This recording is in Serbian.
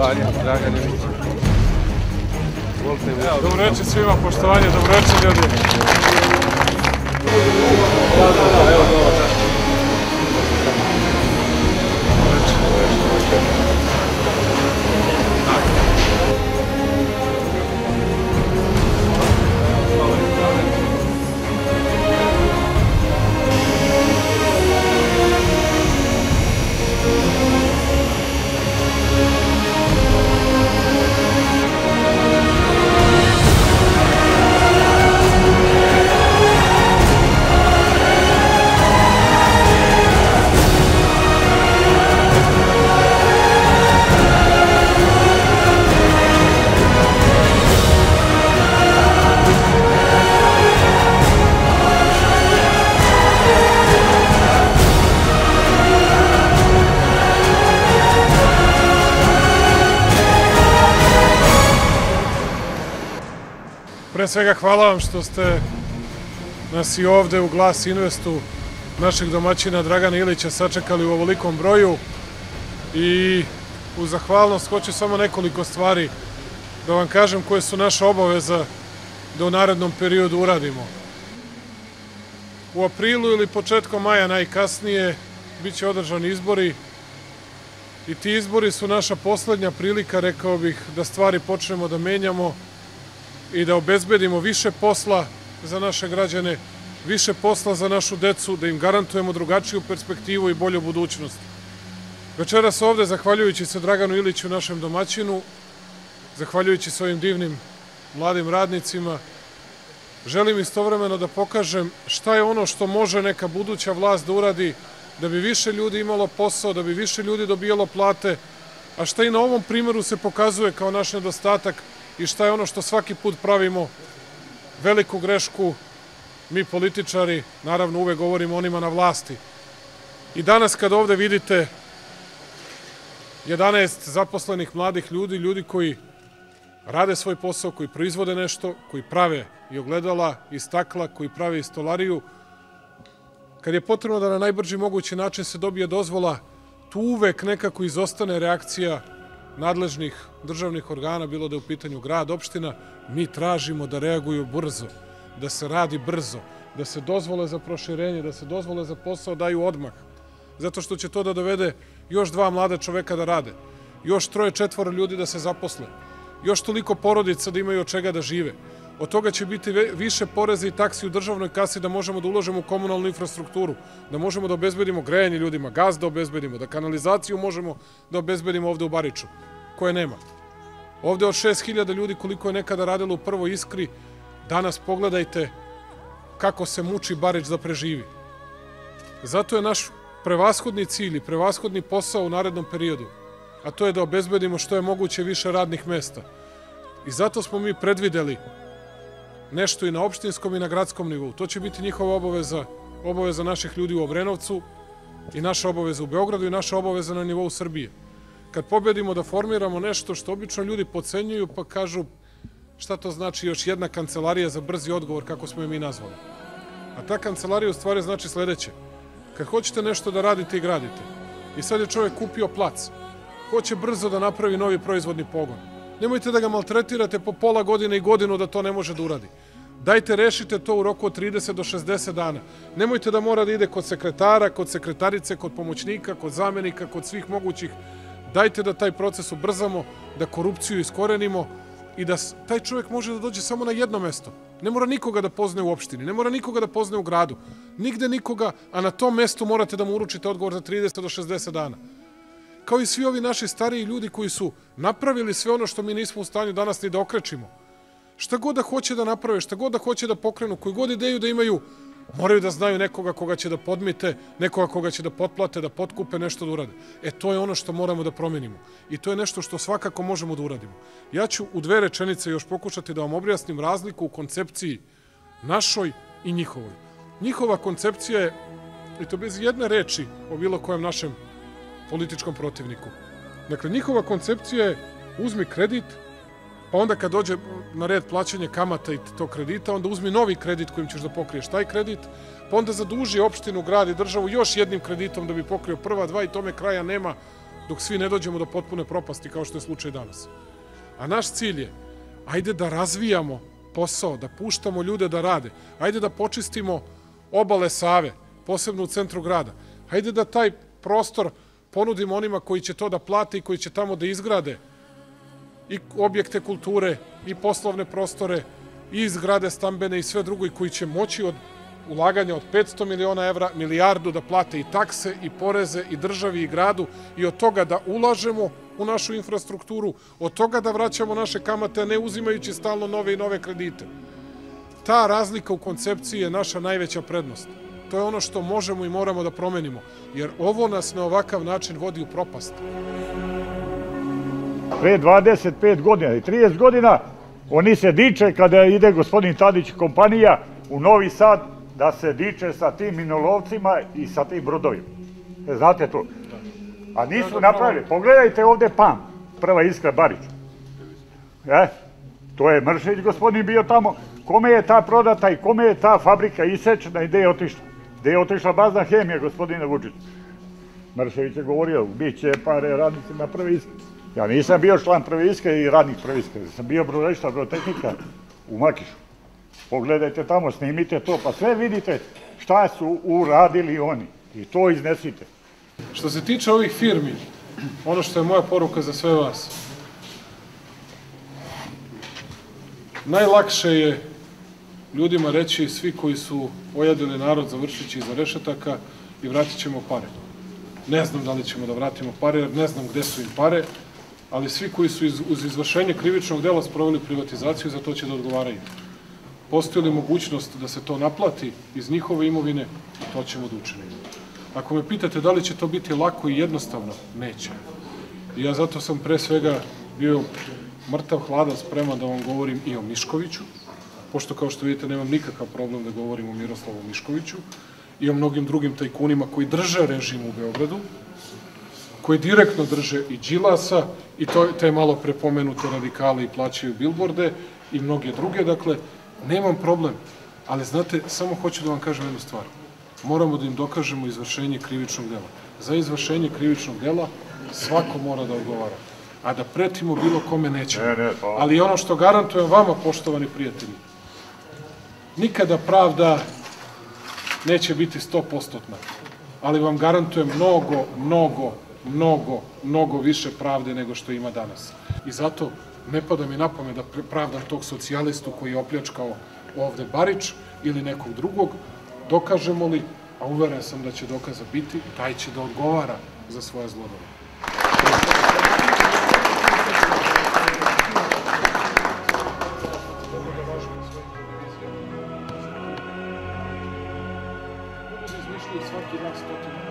poštovanje, Dragan Ilić. Dobro večer svima, poštovanje, dobro večer ljudi. Evo dobro. Pre svega hvala vam što ste nas i ovde u Glas Investu našeg domaćina Dragana Ilića sačekali u ovolikom broju i u zahvalnost hoću samo nekoliko stvari da vam kažem koje su naša obaveza da u narednom periodu uradimo. U aprilu ili početkom maja najkasnije bit će održani izbori i ti izbori su naša poslednja prilika, rekao bih, da stvari počnemo da menjamo i da obezbedimo više posla za naše građane, više posla za našu decu, da im garantujemo drugačiju perspektivu i bolju budućnost. Večeras ovde, zahvaljujući se Draganu Iliću, našem domaćinu, zahvaljujući svojim divnim mladim radnicima, želim istovremeno da pokažem šta je ono što može neka buduća vlast da uradi da bi više ljudi imalo posao, da bi više ljudi dobijalo plate, a šta i na ovom primeru se pokazuje kao naš nedostatak i šta je ono što svaki put pravimo veliku grešku, mi političari, naravno uvek govorimo onima na vlasti. I danas kad ovde vidite 11 zaposlenih mladih ljudi, ljudi koji rade svoj posao, koji proizvode nešto, koji prave i ogledala, i stakla, koji prave i stolariju, kad je potrebno da na najbrži mogući način se dobije dozvola, tu uvek nekako izostane reakcija nadležnih državnih organa, bilo da je u pitanju grad, opština, mi tražimo da reaguju brzo, da se radi brzo, da se dozvole za proširenje, da se dozvole za posao daju odmah, zato što će to da dovede još 2 mlada čoveka da rade, još 3-4 ljudi da se zaposle, još toliko porodica da imaju od čega da žive. Od toga će biti više poreza i taksi u državnoj kasi da možemo da uložimo u komunalnu infrastrukturu, da možemo da obezbedimo grejanje ljudima, gas da obezbedimo, da kanalizaciju možemo da obezbedimo ovde u Bariču, koje nema. Ovde od 6.000 ljudi koliko je nekada radilo u Prvoj Iskri, danas pogledajte kako se muči Barič da preživi. Zato je naš prevashodni cilj i prevashodni posao u narednom periodu, a to je da obezbedimo što je moguće više radnih mesta. I zato smo mi predvideli nešto i na opštinskom i na gradskom nivou. To će biti njihova obaveza, obaveza naših ljudi u Obrenovcu i naša obaveza u Beogradu i naša obaveza na nivou Srbije. Kad pobedimo da formiramo nešto što obično ljudi podcenjuju pa kažu šta to znači još jedna kancelarija za brzi odgovor, kako smo je mi nazvali. A ta kancelarija u stvari znači sledeće. Kad hoćete nešto da radite i gradite i sad je čovjek kupio plac, hoće brzo da napravi novi proizvodni pogon. Nemojte da ga maltretirate po pola godine i godinu da to ne može da uradi. Dajte, rešite to u roku od 30 do 60 dana. Nemojte da mora da ide kod sekretara, kod sekretarice, kod pomoćnika, kod zamenika, kod svih mogućih. Dajte da taj proces ubrzamo, da korupciju iskorenimo i da taj čovjek može da dođe samo na jedno mesto. Ne mora nikoga da pozne u opštini, ne mora nikoga da pozne u gradu, nigde nikoga, a na tom mestu morate da mu uručite odgovor za 30 do 60 dana. Kao i svi ovi naši stariji ljudi koji su napravili sve ono što mi nismo u stanju danas ni da okrečimo. Šta god da hoće da naprave, šta god da hoće da pokrenu, koju god ideju da imaju, moraju da znaju nekoga koga će da podmite, nekoga koga će da potplate, da potkupe, nešto da urade. E, to je ono što moramo da promenimo. I to je nešto što svakako možemo da uradimo. Ja ću u 2 rečenice još pokušati da vam objasnim razliku u koncepciji našoj i njihovoj. Njihova koncepcija je, i to bez jedne reči o bilo kojem našem političkom protivniku. Dakle, njihova koncepcija je uzmi kredit, pa onda kad dođe na red plaćanje kamata i tog kredita, onda uzmi novi kredit kojim ćeš da pokriješ taj kredit, pa onda zaduži opštinu, grad i državu još jednim kreditom da bi pokrio prva 2 i tome kraja nema, dok svi ne dođemo do potpune propasti kao što je slučaj danas. A naš cilj je, ajde da razvijamo posao, da puštamo ljude da rade, ajde da počistimo obale Save, posebno u centru grada, ajde da taj prostor ponudimo onima koji će to da plate i koji će tamo da izgrade i objekte kulture, i poslovne prostore, i zgrade stambene i sve drugo, i koji će moći od ulaganja od 500 miliona evra, milijardu da plate i takse, i poreze, i državi, i gradu, i od toga da ulažemo u našu infrastrukturu, od toga da vraćamo naše kamate, a ne uzimajući stalno nove i nove kredite. Ta razlika u koncepciji je naša najveća prednost. To je ono što možemo i moramo da promenimo, jer ovo nas na ovakav način vodi u propast. Pre 25 godina i 30 godina oni se diče kada ide gospodin Tadić kompanija u Novi Sad da se diče sa tim minolovcima i sa tim brodovima. Znate to? A nisu napravili. Pogledajte ovde PAM, Prva Iskra Barić. To je Mršević gospodin bio tamo. Kome je ta prodata i kome je ta fabrika isečena i gde je otišla? Gde je otišla bazna hemija gospodine Vučića? Mršević je govorio, bit će pare radnicima Prve Iskre. Ja nisam bio član Prve Iskre i radnik Prve Iskre. Sam bio brodarišta, brodotehnika u Makišu. Pogledajte tamo, snimite to, pa sve vidite šta su uradili oni. I to iznesite. Što se tiče ovih firmi, ono što je moja poruka za sve vas, najlakše je ljudima reći svi koji su ojadili narod završit će iza rešetaka i vratit ćemo pare. Ne znam da li ćemo da vratimo pare, jer ne znam gde su im pare, ali svi koji su uz izvršenje krivičnog dela sproveli privatizaciju, za to će da odgovaraju. Postoji li mogućnost da se to naplati iz njihove imovine, to ćemo da učinimo. Ako me pitate da li će to biti lako i jednostavno, neće. I ja zato sam pre svega bio mrtav hladan spreman da vam govorim i o Miškoviću, pošto kao što vidite nemam nikakav problem da govorim o Miroslavu Miškoviću i o mnogim drugim tajkunima koji drže režim u Beogradu, koji direktno drže i Đilasa i te malo prepomenute radikale i plaćaju bilborde i mnoge druge, dakle, nemam problem, ali znate, samo hoću da vam kažem jednu stvar. Moramo da im dokažemo izvršenje krivičnog dela. Za izvršenje krivičnog dela svako mora da odgovara. A da pretimo bilo kome nećemo. Ali ono što garantujem vama, poštovani prijatelji, nikada pravda neće biti 100%, ali vam garantujem mnogo više pravde nego što ima danas. I zato ne pada mi na pamet da pravdam tog socijalistu koji je opljačkao ovde Barić ili nekog drugog. Dokažemo li, a uveren sam da će dokaza biti, taj će da odgovara za svoje zlodele. Budu da izmišljaju svaki dan 100